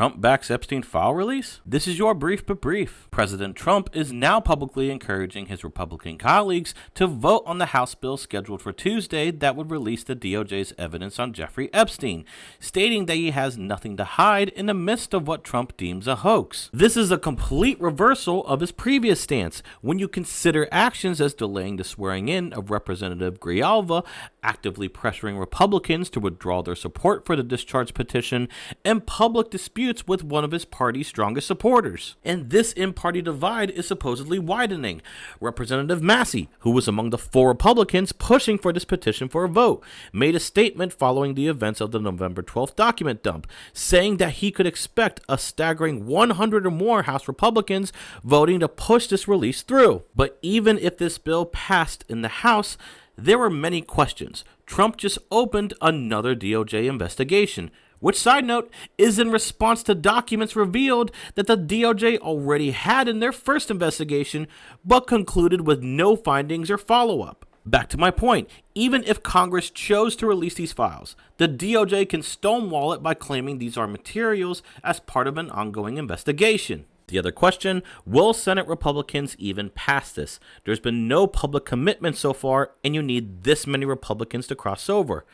Trump backs Epstein file release? This is your brief but brief. President Trump is now publicly encouraging his Republican colleagues to vote on the House bill scheduled for Tuesday that would release the DOJ's evidence on Jeffrey Epstein, stating that he has nothing to hide in the midst of what Trump deems a hoax. This is a complete reversal of his previous stance when you consider actions as delaying the swearing in of Representative Grijalva, actively pressuring Republicans to withdraw their support for the discharge petition, and public disputes with one of his party's strongest supporters. And this in-party divide is supposedly widening. Representative Massey, who was among the 4 Republicans pushing for this petition for a vote, made a statement following the events of the November 12th document dump, saying that he could expect a staggering 100 or more House Republicans voting to push this release through. But even if this bill passed in the House, there were many questions. Trump just opened another DOJ investigation, which, side note, is in response to documents revealed that the DOJ already had in their first investigation, but concluded with no findings or follow-up. Back to my point, even if Congress chose to release these files, the DOJ can stonewall it by claiming these are materials as part of an ongoing investigation. The other question, will Senate Republicans even pass this? There's been no public commitment so far, and you need this many Republicans to cross over.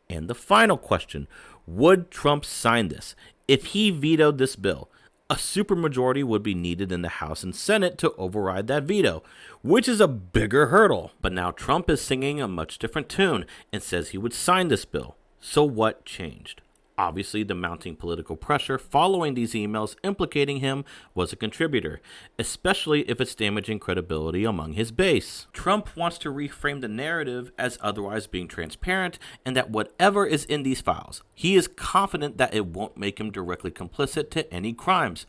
And the final question, would Trump sign this? If he vetoed this bill, a supermajority would be needed in the House and Senate to override that veto, which is a bigger hurdle. But now Trump is singing a much different tune and says he would sign this bill. So what changed? Obviously, the mounting political pressure following these emails implicating him was a contributor, especially if it's damaging credibility among his base. Trump wants to reframe the narrative as otherwise being transparent and that whatever is in these files, he is confident that it won't make him directly complicit to any crimes.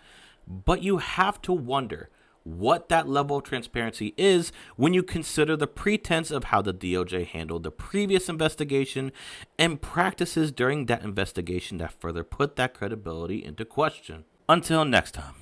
But you have to wonder what that level of transparency is when you consider the pretense of how the DOJ handled the previous investigation and practices during that investigation that further put that credibility into question. Until next time.